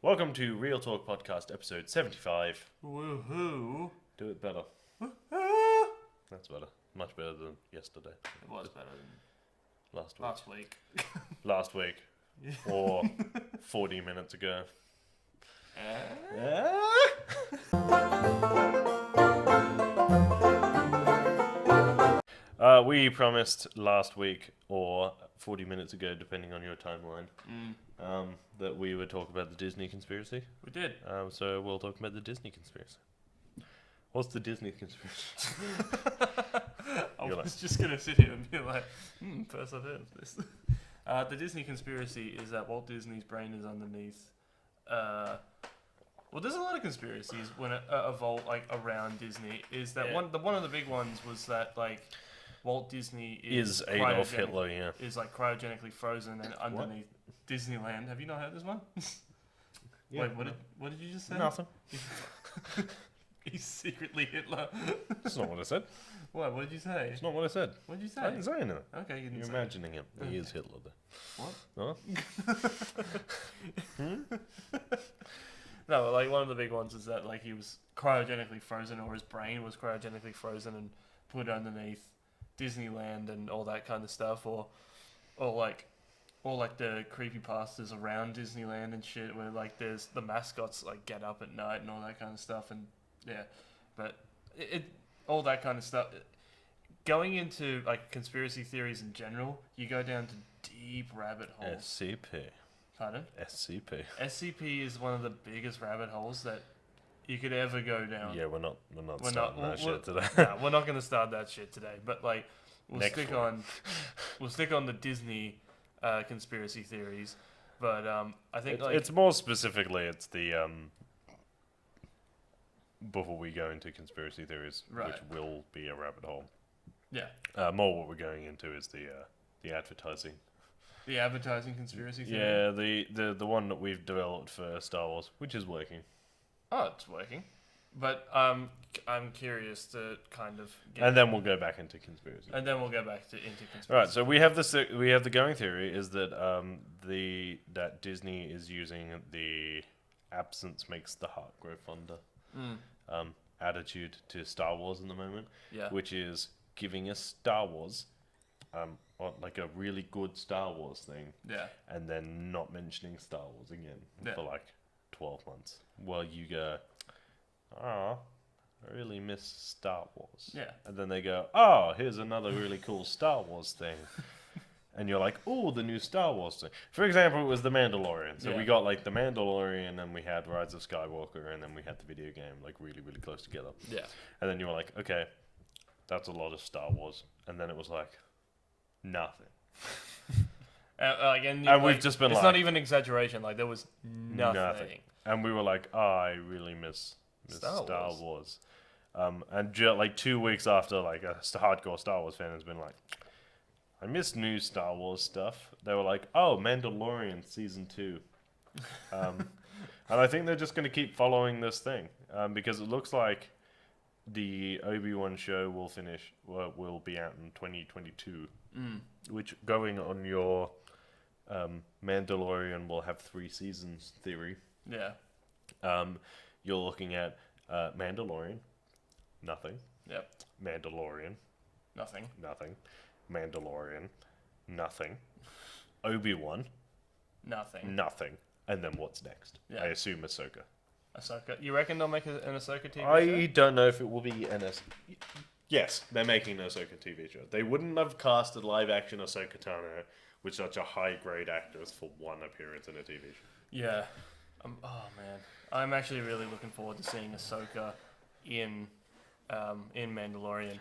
Welcome to Real Talk Podcast, episode 75. Woohoo! Do it better. That's better. Much better than yesterday. It was better than Last week. last week. Last week. Or 40 minutes ago. We promised last week, or 40 minutes ago, depending on your timeline, that we would talk about the Disney conspiracy. We did. So we'll talk about the Disney conspiracy. What's the Disney conspiracy? I You're was just going to sit here and be like, first I've heard of this. The Disney conspiracy is that Walt Disney's brain is underneath. Well, there's a lot of conspiracies when it evolve like around Disney. Is that one of the big ones was that like Walt Disney is Adolf Hitler, yeah. Is like cryogenically frozen and underneath Disneyland. Have you not heard this one? Yeah. Wait, what did you just say? Nothing. He's secretly Hitler. That's not what I said. What did you say? It's not what I said. What did you say? I didn't say anything. Okay, you didn't You're say imagining it. He Okay. is Hitler there. What? What? No, like one of the big ones is that like he was cryogenically frozen, or his brain was cryogenically frozen and put underneath Disneyland and all that kind of stuff, or like the creepypastas around Disneyland and shit, where like there's the mascots like get up at night and all that kind of stuff, and yeah, but it all that kind of stuff. Going into like conspiracy theories in general, you go down to deep rabbit holes. SCP. Pardon? SCP. SCP is one of the biggest rabbit holes that you could ever go down. Yeah, we're not starting that shit today. Nah, we're not going to start that shit today. But like, we'll Next stick one. on the Disney conspiracy theories. But I think It's more specifically, it's the before we go into conspiracy theories, Right. which will be a rabbit hole. yeah, More what we're going into is the advertising. the advertising conspiracy theory. Yeah, the one that we've developed for Star Wars, which is working. Oh, it's working. But I'm curious to kind of get And then we'll go back into conspiracy. and then we'll go back into conspiracy. All right, so we have the going theory is that that Disney is using the absence makes the heart grow fonder attitude to Star Wars in the moment, Yeah. which is giving us Star Wars, or like a really good Star Wars thing, Yeah. and then not mentioning Star Wars again Yeah. for like 12 months. Well, you go, oh, I really miss Star Wars. Yeah. And then they go, oh, here's another really cool Star Wars thing. And you're like, oh, the new Star Wars thing. For example, it was The Mandalorian. So Yeah. we got like The Mandalorian, and we had Rise of Skywalker, and then we had the video game, like really, really close together. Yeah. And then you were like, okay, that's a lot of Star Wars. And then it was like, nothing. And we've just been it's like- not even exaggeration. Like there was nothing. And we were like, oh, I really miss Star Star Wars. And like 2 weeks after, like a hardcore Star Wars fan has been like, I miss new Star Wars stuff. They were like, oh, Mandalorian Season 2. And I think they're just going to keep following this thing. Because it looks like the Obi-Wan show will be out in 2022. Which, going on your Mandalorian will have 3 seasons theory. Yeah. You're looking at Mandalorian, nothing. Yep. Mandalorian, Nothing. nothing. Mandalorian, nothing. Obi-Wan, Nothing. nothing. And then what's next? Yeah. I assume Ahsoka. Ahsoka. You reckon they'll make an Ahsoka TV I show? don't know if it will be an Yes, they're making an Ahsoka TV show. They wouldn't have casted live-action Ahsoka Tano with such a high-grade actress for one appearance in a TV show. Yeah. Oh man, I'm actually really looking forward to seeing Ahsoka in Mandalorian.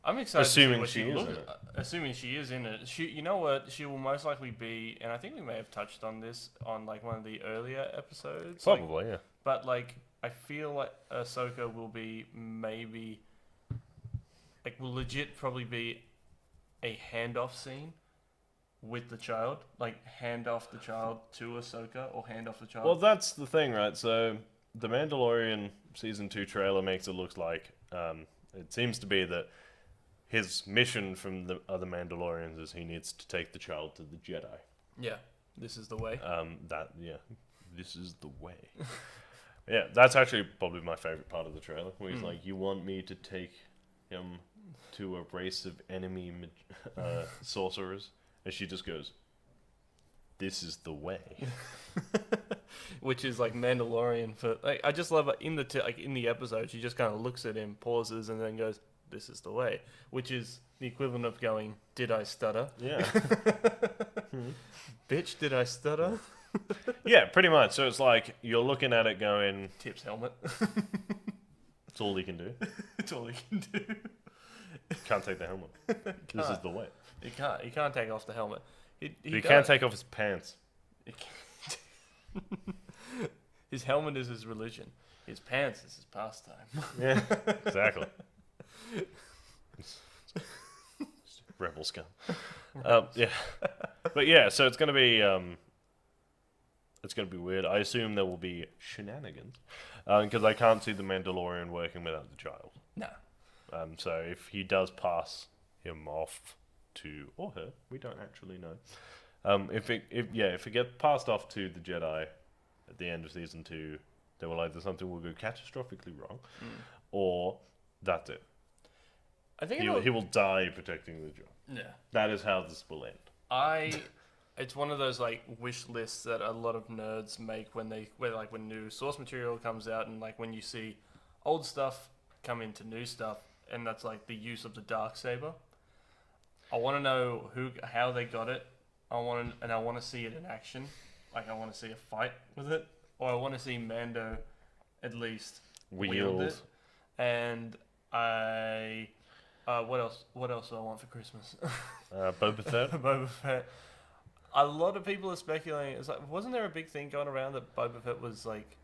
I'm excited. Assuming to see what she is in it. Assuming she is in it. You know what? She will most likely be, and I think we may have touched on this on like one of the earlier episodes. Probably, yeah. But like, I feel like Ahsoka will be maybe, like, will legit probably be a handoff scene with the child. Like, hand off the child to Ahsoka, or hand off the child. Well, that's the thing, right? So, the Mandalorian Season 2 trailer makes it look like, it seems to be that his mission from the other Mandalorians is he needs to take the child to the Jedi. Yeah, this is the way. this is the way. Yeah, that's actually probably my favorite part of the trailer, where he's like, you want me to take him to a race of enemy sorcerers? And she just goes, this is the way. Which is like Mandalorian for like. I just love it in the episode. She just kind of looks at him, pauses, and then goes, "This is the way," which is the equivalent of going, "Did I stutter?" Yeah. Bitch, did I stutter? Yeah, pretty much. So it's like you're looking at it going, Tip's helmet. it's all he can do. It's all he can do. Can't take the helmet. This is the way. He can't. He can't take off the helmet. He can't take off his pants. His helmet is his religion. His pants is his pastime. Yeah, exactly. Rebel scum. Yeah, but yeah. So it's gonna be weird. I assume there will be shenanigans because I can't see the Mandalorian working without the child. No. So if he does pass him off to or her, we don't actually know. If it gets passed off to the Jedi at the end of season 2, there will either something will go catastrophically wrong, or that's it. I think he will die protecting the job. Yeah. That is how this will end. It's one of those like wish lists that a lot of nerds make when new source material comes out, and like when you see old stuff come into new stuff, and that's like the use of the Darksaber. I want to know how they got it. I want to see it in action. Like I want to see a fight with it, or I want to see Mando at least wield it. And what else? What else do I want for Christmas? Boba Fett. Boba Fett. A lot of people are speculating. It's like, wasn't there a big thing going around that Boba Fett was like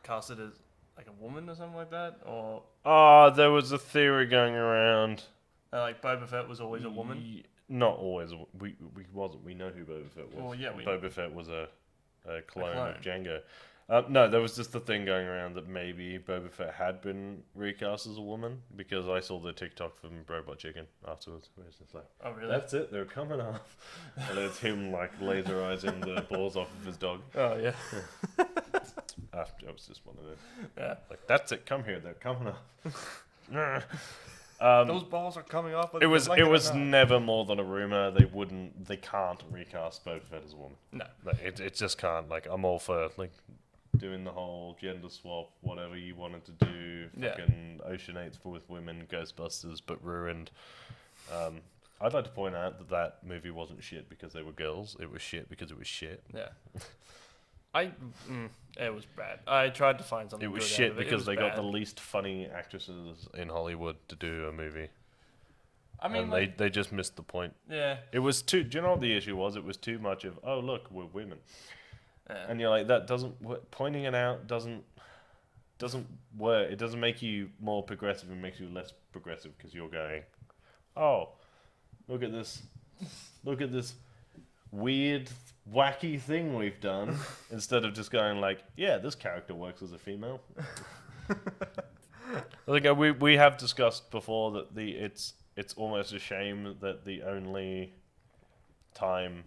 casted as like a woman or something like that, or? Oh, there was a theory going around. Like Boba Fett was always a woman. Not always. We wasn't. We know who Boba Fett was. Well, yeah, Boba Fett was a clone of Jango. No, there was just the thing going around that maybe Boba Fett had been recast as a woman, because I saw the TikTok from Robot Chicken afterwards. Where it's just like, oh really? That's it. They're coming off, and it's him like laserizing the balls off of his dog. Oh yeah. It was just one of those. Yeah. Like that's it. Come here. They're coming off. Those balls are coming off. It was never more than a rumor. They can't recast Boba Fett as a woman. No, like, it just can't. Like I'm all for like doing the whole gender swap, whatever you wanted to do. Fucking Ocean 8's full with women, Ghostbusters, but ruined. I'd like to point out that movie wasn't shit because they were girls. It was shit because it was shit. Yeah. It was bad. I tried to find something. It was shit because they got the least funny actresses in Hollywood to do a movie. I mean, and they just missed the point. Yeah. It was too. Do you know what the issue was? It was too much of, oh look, we're women, and you're like, that doesn't pointing it out doesn't work. It doesn't make you more progressive. It makes you less progressive because you're going, oh, look at this weird, wacky thing we've done, instead of just going like, yeah, this character works as a female. I think we have discussed before that it's almost a shame that the only time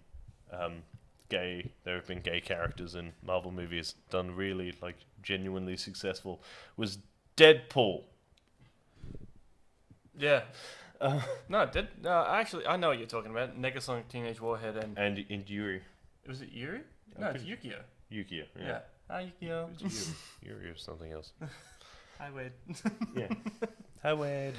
there have been gay characters in Marvel movies done really like genuinely successful was Deadpool. Yeah. Actually, I know what you're talking about. Negasonic Teenage Warhead and Yuri. Was it Yuri? No, it's Yukio. Yukio, yeah. Yeah. Hi, Yukio. It's Yuri or something else. Hi, Wade. Yeah. Hi, Wade.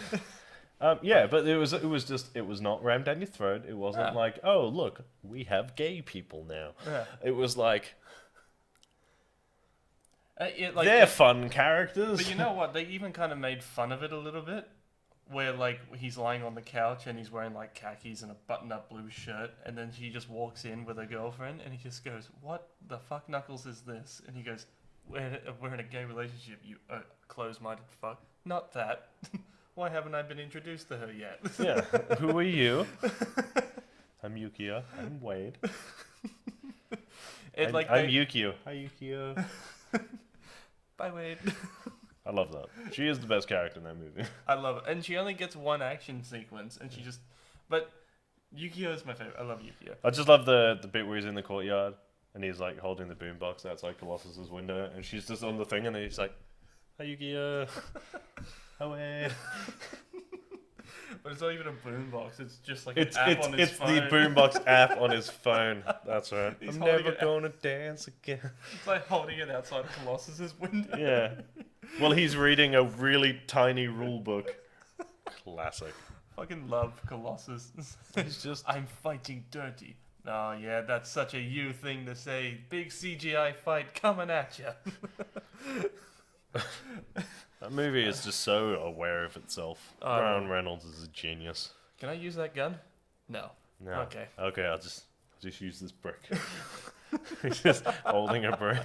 Yeah, but it was not rammed down your throat. It wasn't like, oh, look, we have gay people now. Yeah. It was like, they're fun characters. But you know what? They even kind of made fun of it a little bit. Where, like, he's lying on the couch and he's wearing, like, khakis and a button-up blue shirt, and then she just walks in with her girlfriend, and he just goes, what the fuck, Knuckles, is this? And he goes, we're in a gay relationship, you close-minded fuck. Not that. Why haven't I been introduced to her yet? Yeah. Who are you? I'm Yukio. I'm Wade. I'm Yukio. Hi, Yukio. Bye, Wade. I love that. She is the best character in that movie. I love it. And she only gets one action sequence, and she just... But Yukio is my favorite. I love Yukio. I just love the bit where he's in the courtyard, and he's like holding the boombox outside Colossus's window, and she's just on the thing, and he's like, "Hey Yu-Gi-Oh, away." But it's not even a boombox. It's just like It's an app on his it's phone. the boombox app on his phone. That's right. He's I'm holding never it gonna dance again. It's like holding it outside Colossus's window. Yeah. Well, he's reading a really tiny rule book. Classic. Fucking love Colossus. He's just. I'm fighting dirty. Oh yeah, that's such a you thing to say. Big CGI fight coming at you. That movie is just so aware of itself. Oh, Ryan Reynolds is a genius. Can I use that gun? No. No. Okay. Okay, I'll just use this brick. He's just holding a brick.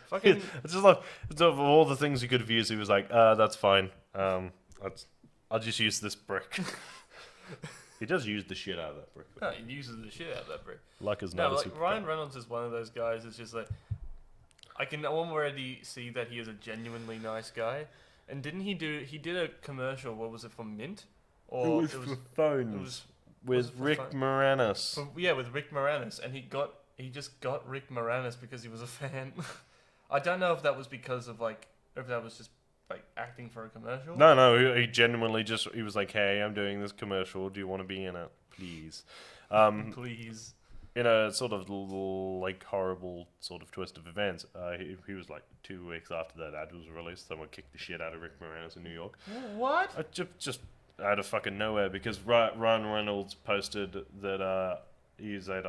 Fucking. It's just like of all the things he could have used, he was like, "That's fine. I'll just use this brick." He does use the shit out of that brick. No, he uses the shit out of that brick. Like his No, nose. like Ryan Reynolds is one of those guys. It's just like I can already see that he is a genuinely nice guy. And didn't he do? He did a commercial. What was it for Mint? Or It was for phones with it for Rick phone? Moranis. Yeah, with Rick Moranis, and he just got Rick Moranis because he was a fan. I don't know if that was because of if that was just like acting for a commercial. No, he genuinely he was like, "Hey, I'm doing this commercial. Do you want to be in it, please?" Please. In a sort of like horrible sort of twist of events, he was like 2 weeks after that ad was released, someone kicked the shit out of Rick Moranis in New York. What? Just out of fucking nowhere, because Ryan Reynolds posted that he said,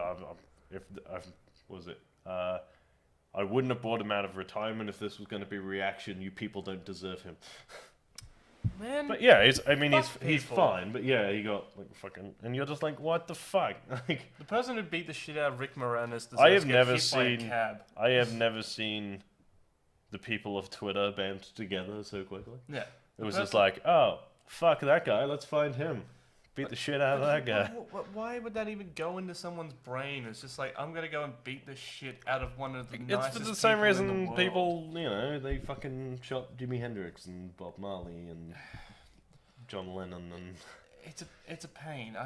I wouldn't have bought him out of retirement if this was going to be reaction. You people don't deserve him. Man. But yeah, he's people. fine. But yeah, he got like fucking, and you're just like, what the fuck? Like, The person who beat the shit out of Rick Moranis deserves I have to get never hit by a seen- cab. I have never seen the people of Twitter band together so quickly. Yeah. It was just like, oh, fuck that guy, let's find him. Beat the shit out of that guy. Why would that even go into someone's brain? It's just like, I'm gonna go and beat the shit out of one of the It's nicest for the same people in the reason world. people, they fucking shot Jimi Hendrix and Bob Marley and John Lennon, and It's a pain.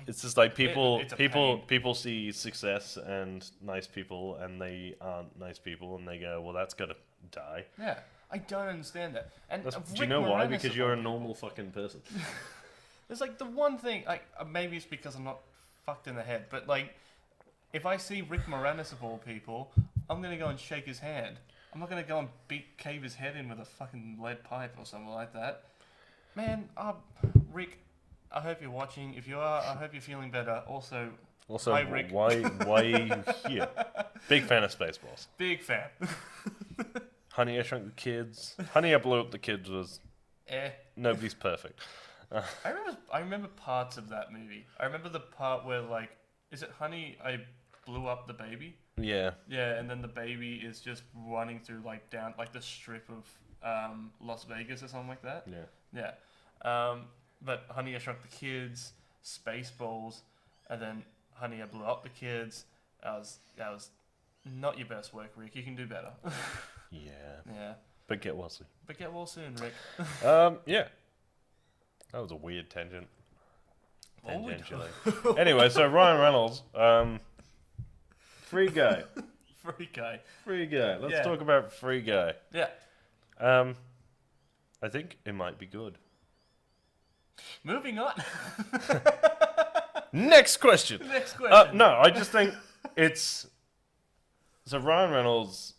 it's just like it's a pain. people see success and nice people, and they aren't nice people, and they go, well, that's gotta die. Yeah, I don't understand that. And Do you Rick know why? Moranis Because of you're a all normal fucking person. There's like the one thing, like maybe it's because I'm not fucked in the head, but like if I see Rick Moranis of all people, I'm gonna go and shake his hand. I'm not gonna go and cave his head in with a fucking lead pipe or something like that. Man, Rick, I hope you're watching. If you are, I hope you're feeling better. Also, hi, Rick. why are you here? Big fan of Spaceballs. Big fan. Honey, I Shrunk the Kids. Honey, I Blew Up the Kids was nobody's perfect. I remember parts of that movie. I remember the part where is it Honey, I Blew Up the Baby? Yeah. Yeah, and then the baby is just running through down the strip of Las Vegas or something like that. Yeah. Yeah. But Honey, I Shrunk the Kids, Spaceballs, and then Honey, I Blew Up the Kids. That was not your best work, Rick. You can do better. Yeah. Yeah. But get well soon. But get well soon, Rick. Yeah. That was a weird tangent. Oh, we Tangentially. Anyway, so Ryan Reynolds, Free Guy. Free guy. Free Guy. Let's Yeah. talk about Free Guy. Yeah. I think it might be good. Moving on. Next question. Next question. No, I just think it's... So Ryan Reynolds,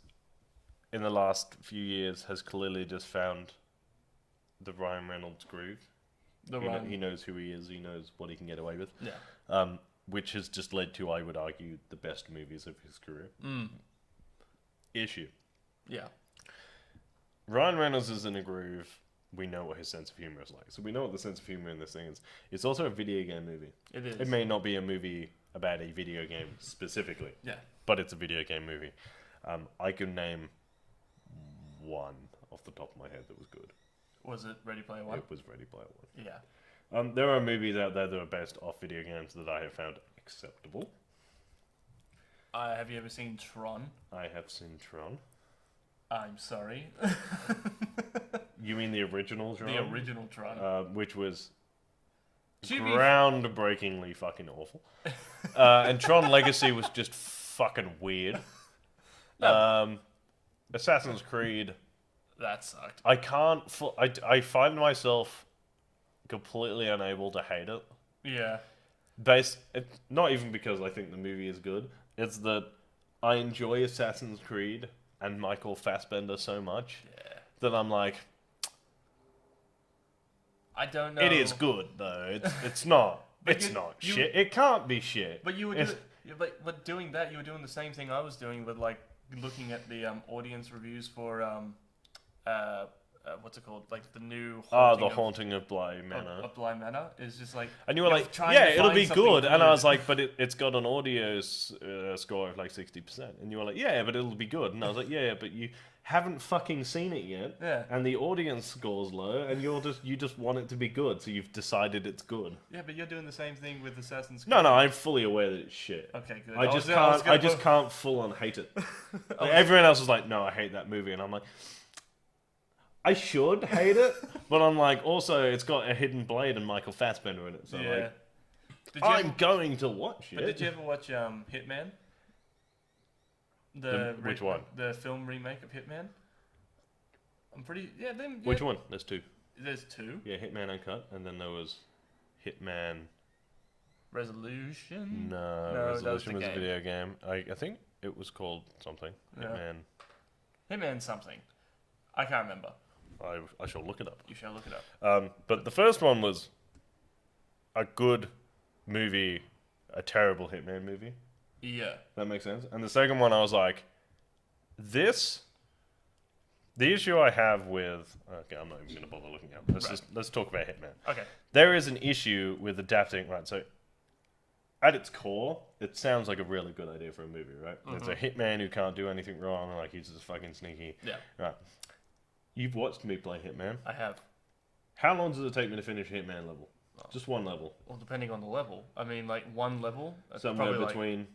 in the last few years, has clearly just found the Ryan Reynolds groove. He knows who he is. He knows what he can get away with. Yeah. Which has just led to, I would argue, the best movies of his career. Issue. Yeah. Ryan Reynolds is in a groove. We know what his sense of humor is like. So we know what the sense of humor in this thing is. It's also a video game movie. It is. It may not be a movie about a video game specifically. Yeah. But it's a video game movie. I can name one off the top of my head that was good. Was it Ready Player One? It was Ready Player One. Yeah. There are movies out there that are based off video games that I have found acceptable. Have you ever seen Tron? I have seen Tron. I'm sorry. You mean the original Tron? The original Tron. Which was To be- groundbreakingly fucking awful. And Tron Legacy was just fucking weird. No. Assassin's Creed. That sucked. I can't. I find myself completely unable to hate it. Yeah. Not even because I think the movie is good. It's that I enjoy Assassin's Creed and Michael Fassbender so much that I'm like, I don't know. it is good though. It's not. But It's you- not you- shit. It can't be shit. But you were It's- but doing that, you were doing the same thing I was doing with like looking at the audience reviews for what's it called? Like the new the Haunting of Bly Manor. of Bly Manor is just like, And you were you're like, trying yeah, to it'll find be something good. And I good. was like, but it's got an audio score of like 60%. And you were like, yeah, but it'll be good. And I was like, yeah, but you haven't fucking seen it yet. Yeah. And the audience score's low, and you just want it to be good, so you've decided it's good. Yeah, but you're doing the same thing with Assassin's Creed. No, I'm fully aware that it's shit. Okay, good. I just can't full on hate it. Like, everyone else is like, no, I hate that movie, and I'm like, I should hate it, but I'm like, also, it's got a hidden blade and Michael Fassbender in it, so Yeah. like, I'm going to watch it. But did you ever watch Hitman? Which one? The film remake of Hitman. I'm pretty them. Yeah, Which one? There's two. There's two. Yeah, Hitman Uncut, and then there was Hitman. Resolution. No, that was Resolution the was a game. video game. I think it was called something. Yeah. Hitman. Hitman something. I can't remember. I shall look it up. You shall look it up. But the first one was a good movie, a terrible Hitman movie. Yeah. That makes sense. And the second one, I was like, this. The issue I have with I'm not even going to bother looking at. Let's talk about Hitman. Okay. There is an issue with adapting. Right, so at its core, it sounds like a really good idea for a movie, right? It's a hitman who can't do anything wrong, like he's just fucking sneaky. Yeah. Right. You've watched me play Hitman. I have. How long does it take me to finish a Hitman level? Just one level. Well, depending on the level. I mean, like one level. Somewhere probably between. Like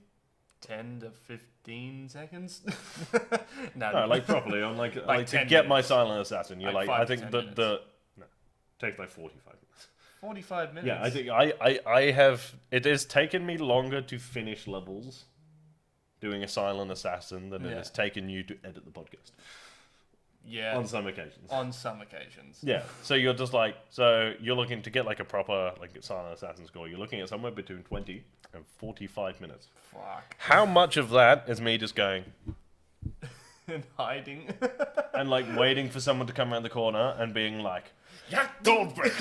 10 to 15 seconds. No, like properly. I'm like to 10 get my minutes. silent assassin. You're Like like I 5 to think 10 minutes. no, takes like 45 minutes. 45 minutes. Yeah, I think I have. It has taken me longer to finish levels doing a silent assassin than it Yeah. has taken you to edit the podcast. Yeah. On some occasions. On some occasions. Yeah. So you're just like, so you're looking to get like a proper like silent assassin score. You're looking at somewhere between 20 and 45 minutes. Fuck. How much of that is me just going And hiding. and like waiting for someone to come around the corner and being like, yeah, don't break.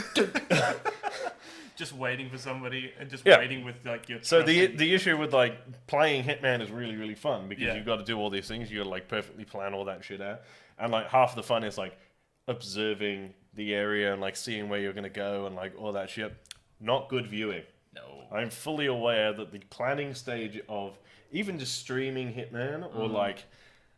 Just waiting for somebody and just Yeah. waiting with like your. So trusting- the issue with like playing Hitman is really really fun because Yeah. you've got to do all these things. You got to like perfectly plan all that shit out, and like half the fun is like observing the area and like seeing where you're gonna go and like all that shit. Not good viewing. No. I'm fully aware that the planning stage of even just streaming Hitman or like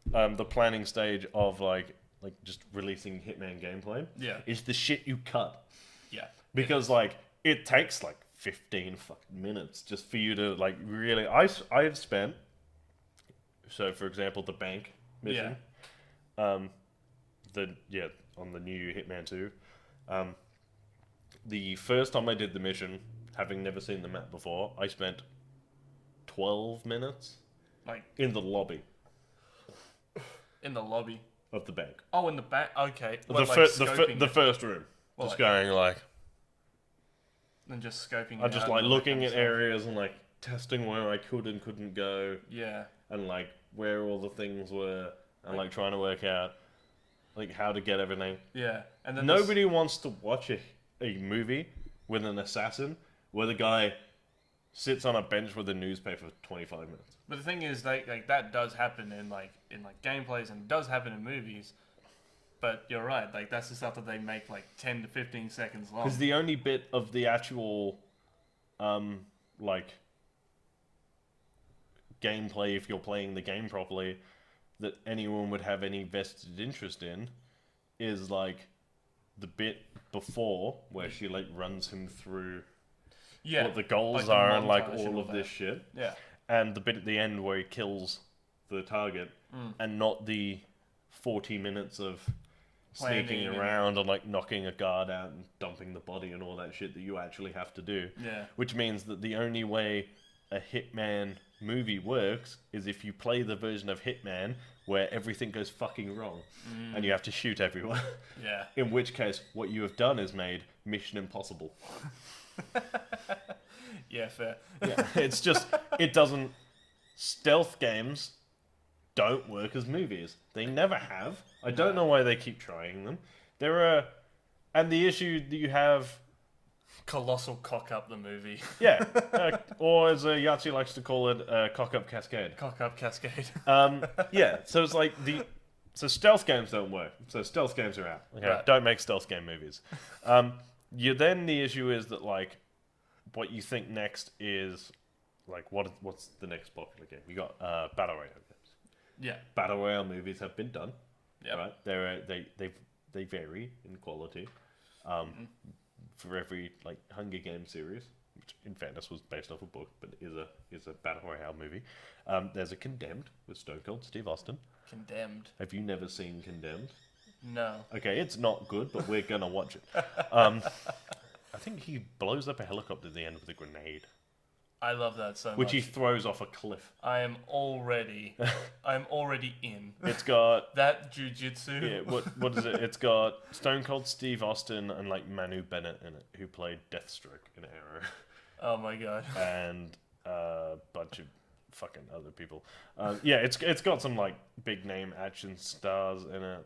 the planning stage of like just releasing Hitman gameplay Yeah. is the shit you cut Yeah. because like it takes like 15 fucking minutes just for you to like really. I've spent, so for example the bank mission, on the new Hitman 2, the first time I did the mission, having never seen the map before, I spent 12 minutes Like in the lobby in the lobby. of the bank. Oh, in the back. Okay. The, Well, like scoping the it first room. Well, Just like- going like, and just scoping. I'm it just out like and all that looking kind at of stuff. areas and like testing where I could and couldn't go Yeah. and like where all the things were and like trying to work out like how to get everything. Yeah. And then Nobody wants to watch a movie with an assassin where the guy sits on a bench with a newspaper for 25 minutes. But the thing is, like that does happen in gameplays and it does happen in movies. But you're right, like that's the stuff that they make like 10 to 15 seconds long. Because the only bit of the actual, gameplay, if you're playing the game properly, that anyone would have any vested interest in, is like the bit before where she like runs him through Yeah. what the goals like the are and like montage and all all of this that. shit, Yeah. and the bit at the end where he kills the target, and not the 40 minutes of sneaking Planning and- around and like knocking a guard out and dumping the body and all that shit that you actually have to do. Yeah. Which means that the only way a hitman movie works is if you play the version of Hitman where everything goes fucking wrong and you have to shoot everyone. Yeah. In which case, what you have done is made Mission Impossible. Yeah, fair. Yeah, it's just, it doesn't, stealth games don't work as movies. They never have. I don't know why they keep trying them. And the issue that you have, Colossal cock up the movie. yeah, or as Yahtzee likes to call it, cock up cascade. Cock up cascade. Yeah, so it's like so stealth games don't work. So stealth games are out. Okay, Right. don't make stealth game movies. Then the issue is that like, what you think next is like what's the next popular game? You got battle royale games. Yeah. Battle royale movies have been done. Yeah. Right. They vary in quality. For every like Hunger Games series, which in fairness was based off a book, but is a battle royale movie. There's a Condemned with Stone Cold Steve Austin. Condemned. Have you never seen Condemned? No. Okay, it's not good, but we're gonna watch it. I think he blows up a helicopter at the end with a grenade, I love that so which much. he throws off a cliff. I'm already in. It's got That jujitsu. yeah, what is it? It's got Stone Cold Steve Austin and like Manu Bennett in it, who played Deathstroke in Arrow, Oh my god. and a bunch of fucking other people. Yeah, it's got some like big name action stars in it,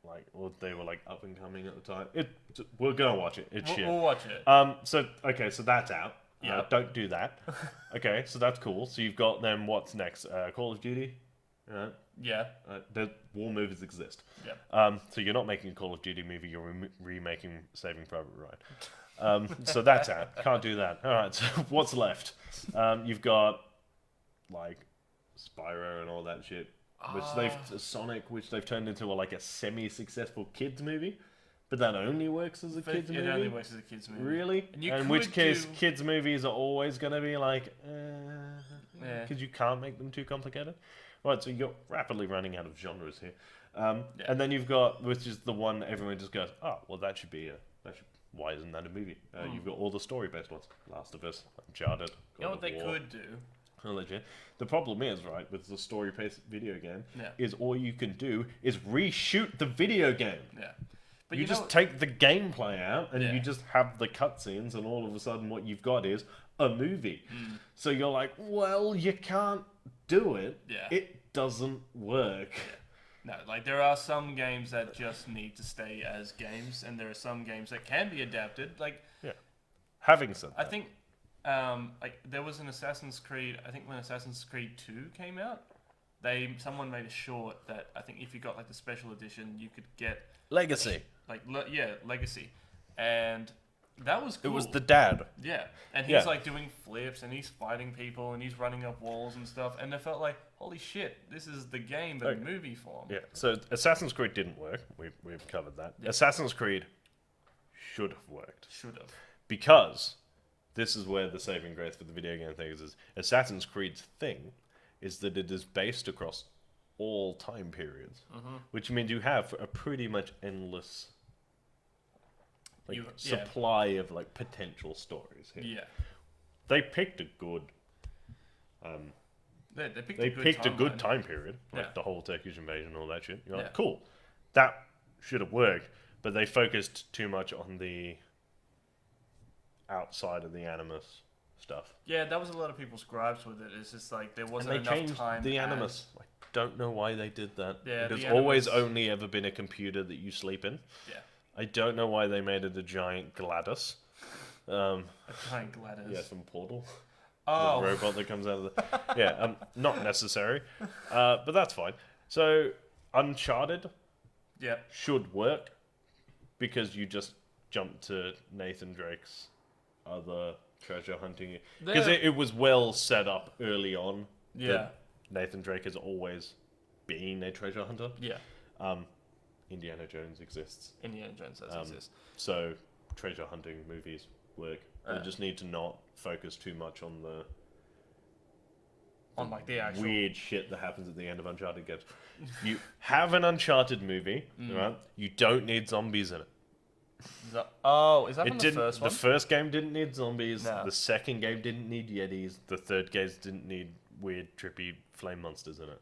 like or they were like up and coming at the time. We're gonna watch it. It's shit. We'll watch it. So that's out. Yeah. Don't do that. Okay, so that's cool. So you've got them. What's next? Call of Duty. Yeah. The war movies exist. Yeah. So you're not making a Call of Duty movie. You're remaking Saving Private Ryan. So that's out. Can't do that. All right. So what's left? You've got like Spyro and all that shit, which Sonic, which they've turned into a semi-successful kids movie. But that only works as a kids movie? It only works as a kids movie. Really? And you in could which case, do- kids movies are always going to be like, Yeah. because you can't make them too complicated. Right, so you're rapidly running out of genres here. And then you've got, which is the one everyone just goes, oh, well, that should be why isn't that a movie? You've got all the story-based ones. Last of Us, Uncharted, You know God what of they War. could do? Oh, legit. The problem is, right, with the story-based video game, Yeah. is all you can do is reshoot the video game. Yeah. But You know just what- take the gameplay out and Yeah. you just have the cutscenes, and all of a sudden what you've got is a movie. So you're like, well, you can't do it. Yeah. It doesn't work. No, like there are some games that just need to stay as games, and there are some games that can be adapted. Like Having said that, I think, like there was an Assassin's Creed. I think when Assassin's Creed 2 came out, someone made a short that I think if you got like the special edition, you could get Legacy. Legacy, and that was cool. It was the dad. Yeah, and he's Yeah. like doing flips and he's fighting people and he's running up walls and stuff, and I felt like, holy shit, this is the game but in movie form. Yeah, so Assassin's Creed didn't work. We've covered that. Yeah. Assassin's Creed should have worked. Should have. Because this is where the saving grace for the video game thing is Assassin's Creed's thing is that it is based across all time periods, which means you have a pretty much endless supply of like potential stories here. Yeah. They picked a good They they picked a good timeline. time period, like Yeah. the whole Turkish invasion and all that shit. You're Yeah. like, cool, that should have worked, but they focused too much on the outside of the Animus stuff. Yeah, that was a lot of people's gripes with it. It's just like there And wasn't they enough changed time. the Animus. I don't know why they did that. Yeah, It's the always Animus- only ever been a computer that you sleep in. Yeah. I don't know why they made it a giant Gladys. A giant Gladys. Yeah, from Portal. Oh. The robot that comes out of the... Yeah, not necessary. But that's fine. So, Uncharted Yeah. should work because you just jump to Nathan Drake's other treasure hunting. Because There- it was well set up early on. Yeah. that Nathan Drake has always been a treasure hunter. Yeah. Indiana Jones exists. Indiana Jones does exist. So treasure hunting movies work. They just need to not focus too much on the On like the actual. weird shit that happens at the end of Uncharted games. You have an Uncharted movie, right? You don't need zombies in it. Is that from It the didn't. first one? The first game didn't need zombies. No. The second game didn't need Yetis. The third game didn't need weird, trippy flame monsters in it.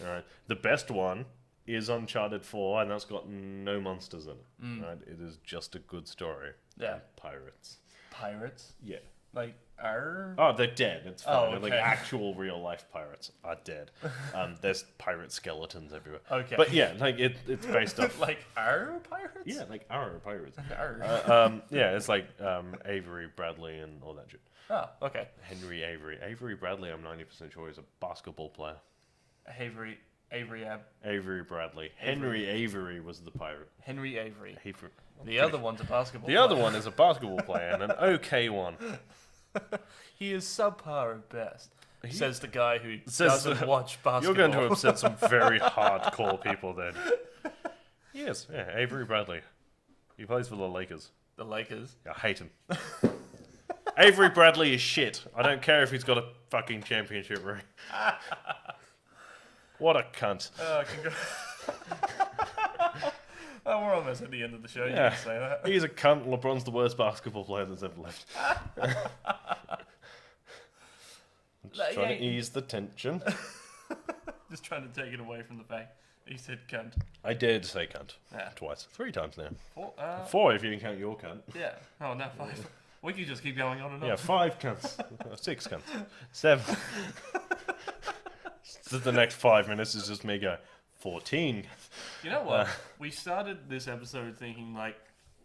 Alright. The best one is Uncharted 4, and that's got no monsters in it. Right? It is just a good story. Yeah. And pirates. Pirates? Yeah. Like, arr? Oh, they're dead. It's fine. Oh, They're like okay. actual real life pirates are dead. There's pirate skeletons everywhere. Okay. But yeah, like it's based off. Like, arr pirates? Yeah, like our pirates. Arr. Yeah, it's like Avery Bradley and all that shit. Oh, okay. Henry Avery. Avery Bradley, I'm 90% sure is a basketball player. Avery Bradley. Henry Avery was the pirate. Henry Avery. Avery. The other one's a basketball The player. other one is a basketball player and an okay one. He is subpar at best. He- Says the guy who Says doesn't watch basketball. You're going to upset some very hardcore people then. Yes, yeah, Avery Bradley. He plays for the Lakers. The Lakers. I hate him. Avery Bradley is shit. I don't care if he's got a fucking championship ring. What a cunt. Oh, we're almost at the end of the show. You Yeah. can say that. He's a cunt. LeBron's the worst basketball player that's ever lived. I'm just trying to ease the tension. Just trying to take it away from the fact that you said cunt. I did say cunt. Yeah. Twice. 3 times now. 4, 4 if you can count your cunt. yeah. Oh, no, 5. We could just keep going on and on. Yeah, 5 cunts. 6 cunts. 7. So the next 5 minutes is just me going, 14. You know what? We started this episode thinking, like,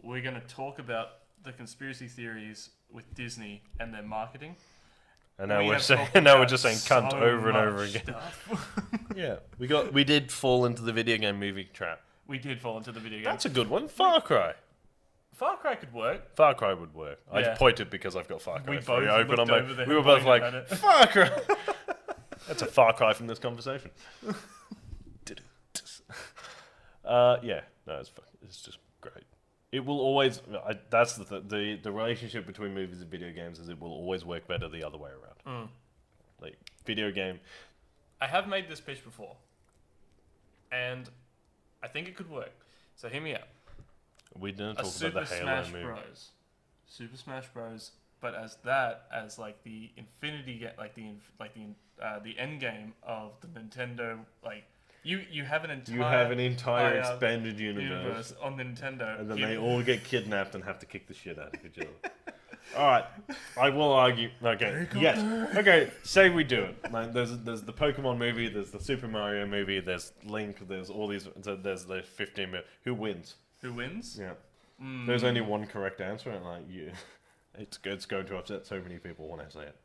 we're going to talk about the conspiracy theories with Disney and their marketing. And now We we're have saying, talked now we're about just saying cunt so over and over much again. stuff. Yeah, we did fall into the video game movie trap. We did fall into the video game. That's a good one. Far Cry. Far Cry could work. Far Cry would work. I Yeah. pointed because I've got Far Cry We 3 both open on looked my. over there We were and both pointed like, at it. Far Cry. That's a Far Cry from this conversation. Yeah, no, it's just great. It will always. That's the relationship between movies and video games is it will always work better the other way around. Like video game. I have made this pitch before, and I think it could work. So hear me out. We didn't A talk Super about the Halo Smash movie. Bros. Super Smash Bros. But as like the infinity, the end game of the Nintendo. Like you have an entire. You have an entire entire expanded universe. on the Nintendo. And then they all get kidnapped and have to kick the shit out of each other. Alright, I will argue. Okay, yes. Okay, say we do it. Like, there's the Pokemon movie, there's the Super Mario movie, there's Link, there's all these. There's the 15 minutes. Who wins? Who wins? Yeah. There's only one correct answer, and like you, it's going to upset so many people when I say it.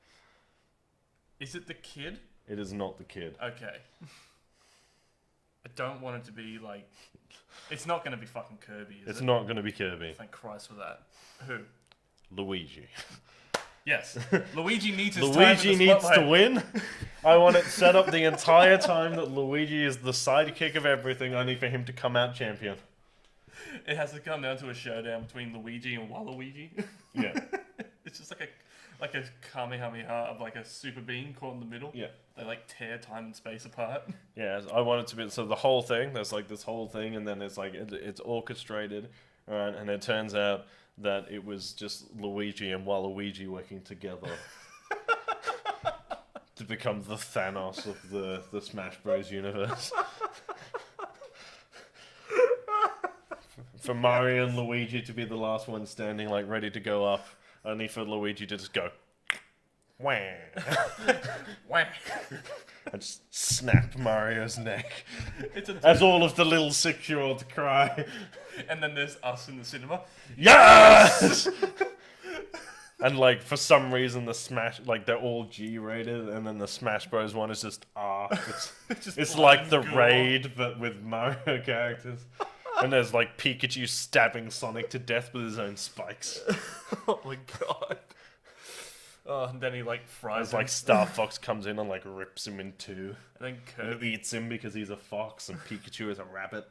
Is it the kid? It is not the kid. Okay. I don't want it to be like. It's not going to be fucking Kirby, is It's it? not going to be Kirby. Thank Christ for that. Who? Luigi. Yes. Luigi needs his time Luigi in the needs to spotlight. win. I want it set up the entire time that Luigi is the sidekick of everything. I need for him to come out champion. It has to come down to a showdown between Luigi and Waluigi. Yeah. It's just like a Kamehameha of like a super being caught in the middle. Yeah. They like tear time and space apart. Yeah, I want it to be so the whole thing. There's like this whole thing, and then it's like it's orchestrated, right? And it turns out that it was just Luigi and Waluigi working together to become the Thanos of the Smash Bros. Universe. For Mario and Luigi to be the last one standing, like ready to go up, only for Luigi to just go, wah, Wah. and just snap Mario's neck. It's a As all of the little 6-year-olds cry, and then there's us in the cinema. yes! And like for some reason the Smash, like they're all G-rated, and then the Smash Bros. One is just R. Just It's like the blind gore. Raid, but with Mario characters. And there's like Pikachu stabbing Sonic to death with his own spikes. Oh my god. Oh, and then he like fries As like him. Star Fox comes in and like rips him in two. And then And Kirby eats him because he's a fox and Pikachu is a rabbit.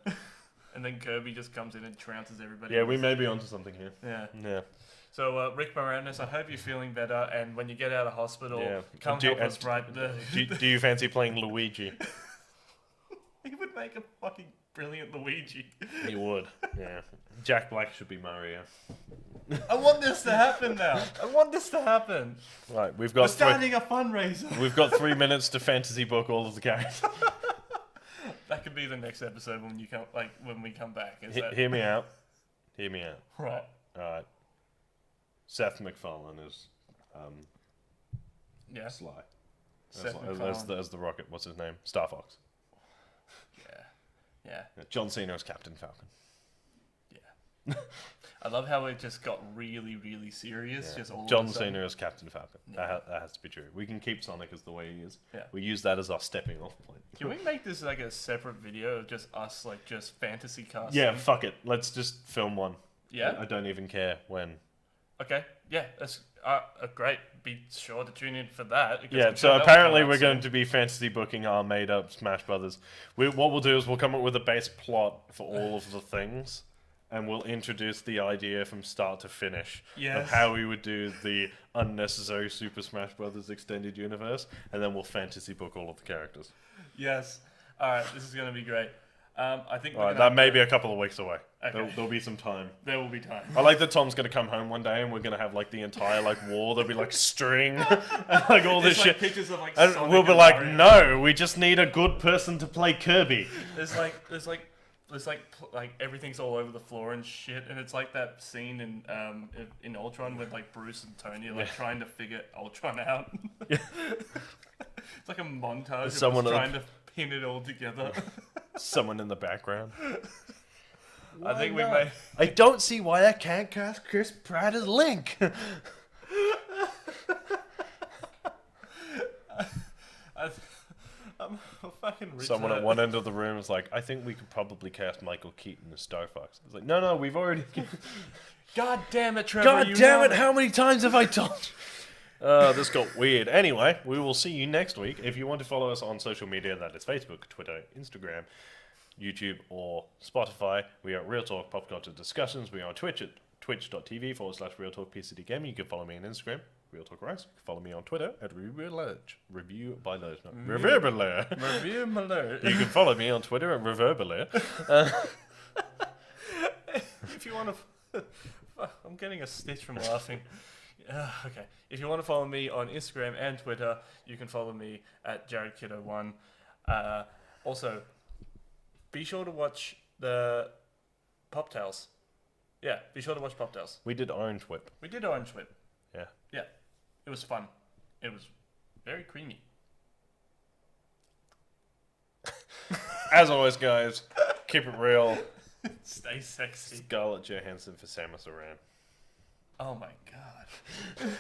and then Kirby just comes in and trounces everybody. Yeah, we may be onto something here. Yeah. Yeah. So, Rick Moranis, I hope you're feeling better, and when you get out of hospital, Yeah. come Do- help us and- write the... Do you fancy playing Luigi? He would make a fucking brilliant Luigi. He would. Yeah. Jack Black should be Mario. I want this to happen now. I want this to happen. Right, we've We're got starting a fundraiser. we've got 3 minutes to fantasy book all of the characters. That could be the next episode when you come, when we come back. Hear me out. Hear me out. Right. All right. Seth MacFarlane is Yeah. Sly. Seth As MacFarlane. the Rocket. What's his name? Star Fox. Yeah. John Cena is Captain Falcon. Yeah. I love how it just got really, really serious. Yeah. Just all John of a sudden. Cena is Captain Falcon. Yeah. That has to be true. We can keep Sonic as the way he is. Yeah. We use that as our stepping off point. Can we make this like a separate video of just us, like just fantasy casting? Yeah, fuck it. Let's just film one. Yeah. I don't even care when. Okay. Yeah. That's great. Be sure to tune in for that. because Yeah, I'm so sure that will apparently come out we're soon. going to be fantasy booking our made-up Smash Brothers. What we'll do is we'll come up with a base plot for all of the things, and we'll introduce the idea from start to finish of Yes. how we would do the unnecessary Super Smash Brothers extended universe, and then we'll fantasy book all of the characters. Yes. All right. This is going to be great. I think All right, that may be a couple of weeks away. Okay. There'll be some time. There will be time. I like that Tom's gonna come home one day and we're gonna have like the entire like wall. There'll be like string, and, like all this There's, like, shit. pictures of like And Sonic we'll be and like, Mario. no, we just need a good person to play Kirby. There's everything's all over the floor and shit, and it's like that scene in Ultron with like Bruce and Tony like trying to figure Ultron out. It's like a montage Someone of at us trying to pin it all together. Someone in the background. I think we may. I don't see why I can't cast Chris Pratt as Link. I'm fucking rich. Someone at one end of the room is like, I think we could probably cast Michael Keaton as Star Fox. It's like, no, we've already. God damn it, Trevor! God you damn know it! How many times have I told you? This got weird. Anyway, we will see you next week. If you want to follow us on social media, that is Facebook, Twitter, Instagram, YouTube, or Spotify. We are at Real Talk Pop Culture Discussions. We are on Twitch at twitch.tv/Real Talk PCD Gaming. You can follow me on Instagram, Real Talk Rice. You can follow me on Twitter at Review by Lowe's. No, Reverberlayer. Review Malone. You can follow me on Twitter at Reverberlayer. If you want to, I'm getting a stitch from laughing. Okay. If you want to follow me on Instagram and Twitter, you can follow me at JaredKiddo1. Also, be sure to watch the Pop Tales. Yeah, be sure to watch Pop Tales. We did Orange Whip. We did Orange Whip. Yeah. Yeah. It was fun. It was very creamy. As always, guys, keep it real. Stay sexy. Scarlett Johansson for Samus Aran. Oh my god.